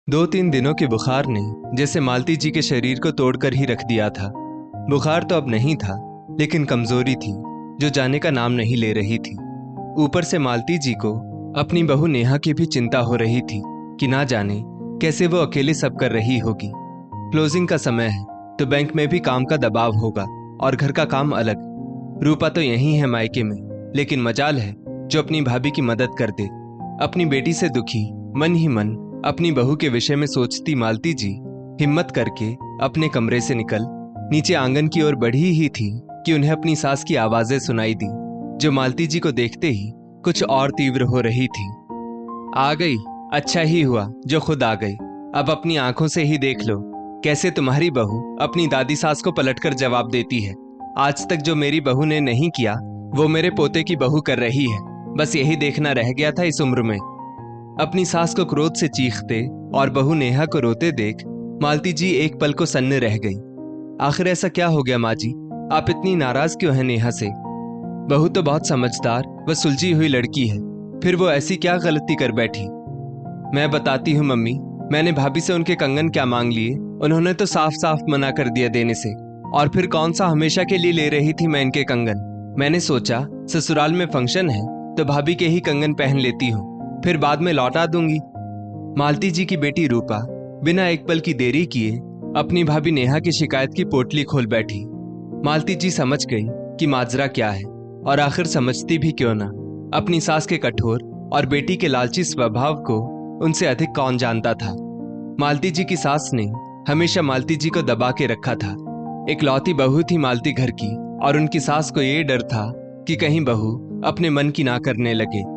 2-3 दिनों के बुखार ने जैसे मालती जी के शरीर को तोड़कर ही रख दिया था। बुखार तो अब नहीं था, लेकिन कमजोरी थी जो जाने का नाम नहीं ले रही थी। ऊपर से मालती जी को अपनी बहू नेहा की भी चिंता हो रही थी कि ना जाने कैसे वो अकेले सब कर रही होगी। क्लोजिंग का समय है तो बैंक में भी काम का दबाव होगा और घर का काम अलग। रूपा तो यही है मायके में, लेकिन मजाल है जो अपनी भाभी की मदद कर दे। अपनी बेटी से दुखी मन ही मन अपनी बहू के विषय में सोचती मालती जी हिम्मत करके अपने कमरे से निकल नीचे आंगन की ओर बढ़ी ही थी कि उन्हें अपनी सास की आवाजें सुनाई दी, जो मालती जी को देखते ही कुछ और तीव्र हो रही थी। आ गई, अच्छा ही हुआ जो खुद आ गई। अब अपनी आंखों से ही देख लो कैसे तुम्हारी बहू अपनी दादी सास को पलटकर जवाब देती है। आज तक जो मेरी बहू ने नहीं किया वो मेरे पोते की बहू कर रही है। बस यही देखना रह गया था इस उम्र में। अपनी सास को क्रोध से चीखते और बहू नेहा को रोते देख मालती जी एक पल को सन्न रह गई। आखिर ऐसा क्या हो गया माँ जी, आप इतनी नाराज क्यों हैं नेहा से? बहू तो बहुत समझदार व सुलझी हुई लड़की है, फिर वो ऐसी क्या गलती कर बैठी? मैं बताती हूँ मम्मी, मैंने भाभी से उनके कंगन क्या मांग लिए, उन्होंने तो साफ साफ मना कर दिया देने से। और फिर कौन सा हमेशा के लिए ले रही थी मैं इनके कंगन? मैंने सोचा ससुराल में फंक्शन है तो भाभी के ही कंगन पहन लेती हूँ, फिर बाद में लौटा दूंगी। मालती जी की बेटी रूपा बिना एक पल की देरी किए अपनी भाभी नेहा की शिकायत की पोटली खोल बैठी। मालती जी समझ गई कि माजरा क्या है, और आखिर समझती भी क्यों ना। अपनी सास के कठोर और बेटी के लालची स्वभाव को उनसे अधिक कौन जानता था। मालती जी की सास ने हमेशा मालती जी को दबा के रखा था। इकलौती बहू थी मालती घर की, और उनकी सास को ये डर था कि कहीं बहू अपने मन की ना करने लगे।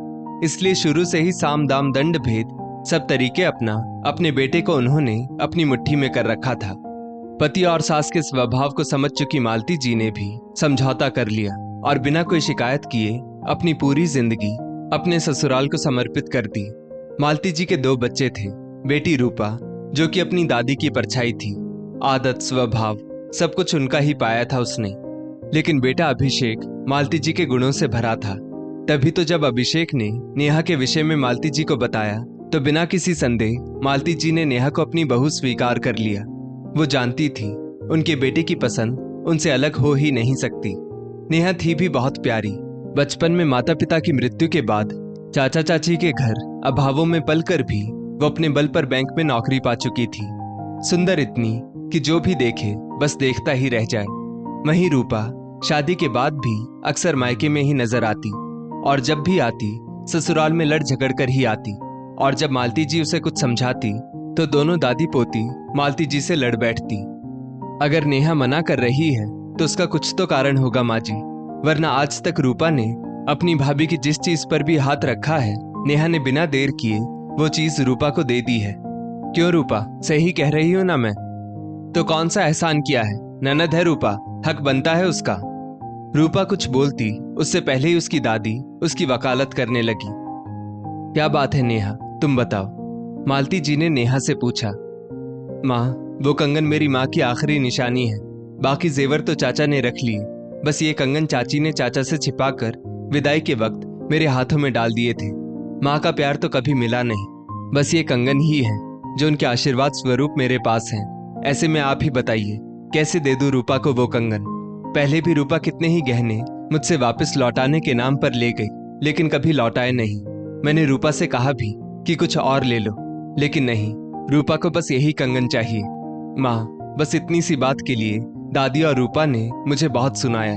इसलिए शुरू से ही साम दाम दंड भेद सब तरीके अपना अपने बेटे को उन्होंने अपनी मुट्ठी में कर रखा था। पति और सास के स्वभाव को समझ चुकी मालती जी ने भी समझौता कर लिया और बिना कोई शिकायत किए अपनी पूरी जिंदगी अपने ससुराल को समर्पित कर दी। मालती जी के 2 बच्चे थे। बेटी रूपा जो कि अपनी दादी की परछाई थी, आदत स्वभाव सब कुछ उनका ही पाया था उसने। लेकिन बेटा अभिषेक मालती जी के गुणों से भरा था। तभी तो जब अभिषेक ने नेहा के विषय में मालती जी को बताया तो बिना किसी संदेह मालती जी ने नेहा को अपनी बहू स्वीकार कर लिया। वो जानती थी उनके बेटे की पसंद उनसे अलग हो ही नहीं सकती। नेहा थी भी बहुत प्यारी। बचपन में माता पिता की मृत्यु के बाद चाचा चाची के घर अभावों में पलकर भी वो अपने बल पर बैंक में नौकरी पा चुकी थी। सुंदर इतनी कि जो भी देखे बस देखता ही रह जाए। वहीं रूपा शादी के बाद भी अक्सर मायके में ही नजर आती, और जब भी आती ससुराल में लड़ झगड़ कर ही आती। और जब मालती जी उसे कुछ समझाती तो दोनों दादी पोती मालती जी से लड़ बैठती। अगर नेहा मना कर रही है तो उसका कुछ तो कारण होगा माँ जी, वरना आज तक रूपा ने अपनी भाभी की जिस चीज पर भी हाथ रखा है नेहा ने बिना देर किए वो चीज रूपा को दे दी है। क्यों रूपा, सही कह रही हूं ना मैं? तो कौन सा एहसान किया है? ननद है रूपा, हक बनता है उसका। रूपा कुछ बोलती उससे पहले ही उसकी दादी उसकी वकालत करने लगी। क्या बात है नेहा, तुम बताओ, मालती जी ने नेहा से पूछा। माँ, वो कंगन मेरी माँ की आखिरी निशानी है, बाकी जेवर तो चाचा ने रख लिए। बस ये कंगन चाची ने चाचा से छिपाकर विदाई के वक्त मेरे हाथों में डाल दिए थे। माँ का प्यार तो कभी मिला नहीं, बस ये कंगन ही है जो उनके आशीर्वाद स्वरूप मेरे पास है। ऐसे में आप ही बताइए कैसे दे दूं रूपा को वो कंगन? पहले भी रूपा कितने ही गहने मुझसे वापस लौटाने के नाम पर ले गई, लेकिन कभी लौटाए नहीं। मैंने रूपा से कहा भी कि कुछ और ले लो, लेकिन नहीं, रूपा को बस यही कंगन चाहिए। माँ, बस इतनी सी बात के लिए दादी और रूपा ने मुझे बहुत सुनाया।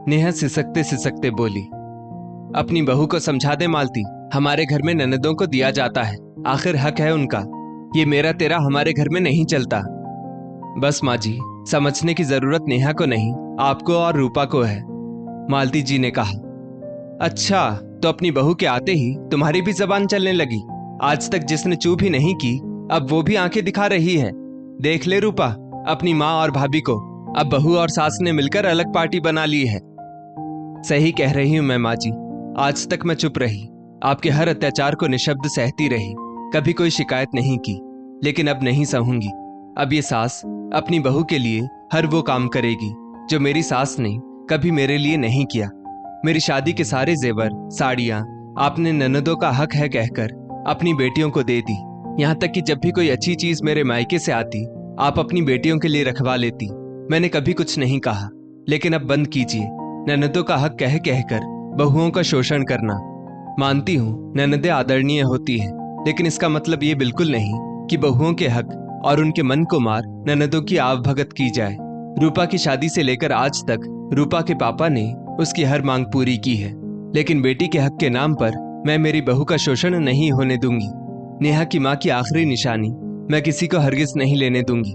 नेहा सिसकते सिसकते बोली। अपनी बहू को समझा दे मालती, हमारे घर में ननदों को दिया जाता है, आखिर हक है उनका। ये मेरा तेरा हमारे घर में नहीं चलता। बस माँ जी, समझने की जरूरत नेहा को नहीं, आपको और रूपा को है, मालती जी ने कहा। अच्छा, तो अपनी बहू के आते ही तुम्हारी भी जबान चलने लगी? आज तक जिसने चूप ही नहीं की अब वो भी आंखें दिखा रही है। देख ले रूपा अपनी माँ और भाभी को, अब बहू और सास ने मिलकर अलग पार्टी बना ली है। सही कह रही हूं मैं माँ जी, आज तक मैं चुप रही, आपके हर अत्याचार को निशब्द सहती रही, कभी कोई शिकायत नहीं की, लेकिन अब नहीं सहूंगी। अब ये सास अपनी बहू के लिए हर वो काम करेगी जो मेरी सास ने कभी मेरे लिए नहीं किया। मेरी शादी के सारे जेवर साड़ियां आपने ननदों का हक है कहकर अपनी बेटियों को दे दी, यहाँ तक कि जब भी कोई अच्छी चीज मेरे मायके से आती आप अपनी बेटियों के लिए रखवा लेती। मैंने कभी कुछ नहीं कहा, लेकिन अब बंद कीजिए ननदों का हक कह कहकर बहुओं का शोषण करना। मानती हूँ ननदें आदरणीय होती हैं, लेकिन इसका मतलब ये बिल्कुल नहीं कि बहुओं के हक और उनके मन को मार ननदों की आवभगत की जाए। रूपा की शादी से लेकर आज तक रूपा के पापा ने उसकी हर मांग पूरी की है, लेकिन बेटी के हक के नाम पर मैं मेरी बहू का शोषण नहीं होने दूंगी। नेहा की माँ की आखिरी निशानी मैं किसी को हरगिज नहीं लेने दूंगी।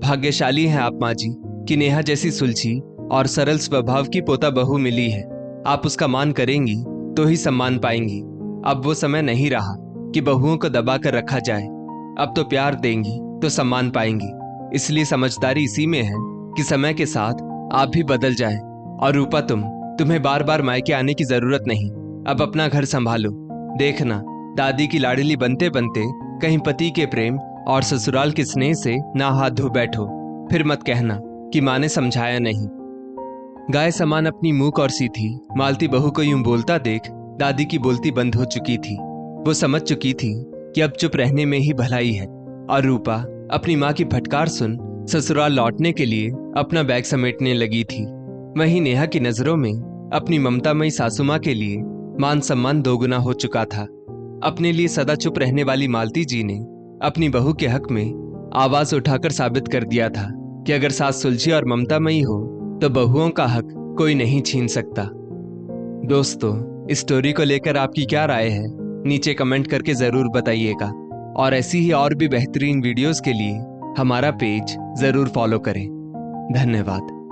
भाग्यशाली हैं आप माँ जी कि नेहा जैसी सुलझी और सरल स्वभाव की पोता बहू मिली है। आप उसका मान करेंगी तो ही सम्मान पाएंगी। अब वो समय नहीं रहा कि बहुओं को दबा कर रखा जाए। अब तो प्यार देंगी तो सम्मान पाएंगी। इसलिए समझदारी इसी में है कि समय के साथ आप भी बदल जाए। और रूपा तुम्हें बार बार मायके आने की जरूरत नहीं। अब अपना घर संभालो। देखना दादी की लाडली बनते बनते कहीं पति के प्रेम और ससुराल के स्नेह से ना हाथ धो बैठो। फिर मत कहना कि माँ ने समझाया नहीं। गाय समान अपनी मूक और सी थी। मालती बहू को यूं बोलता देख दादी की बोलती बंद हो चुकी थी। वो समझ चुकी थी कि अब चुप रहने में ही भलाई है। और रूपा अपनी माँ की फटकार सुन ससुराल लौटने के लिए अपना बैग समेटने लगी थी। वहीं नेहा की नजरों में अपनी ममतामयी सासू माँ के लिए मान सम्मान दोगुना हो चुका था। अपने लिए सदा चुप रहने वाली मालती जी ने अपनी बहू के हक में आवाज उठाकर साबित कर दिया था कि अगर सास सुलझी और ममतामयी हो तो बहुओं का हक कोई नहीं छीन सकता। दोस्तों, इस स्टोरी को लेकर आपकी क्या राय है नीचे कमेंट करके जरूर बताइएगा। और ऐसी ही और भी बेहतरीन वीडियोस के लिए हमारा पेज जरूर फॉलो करें। धन्यवाद।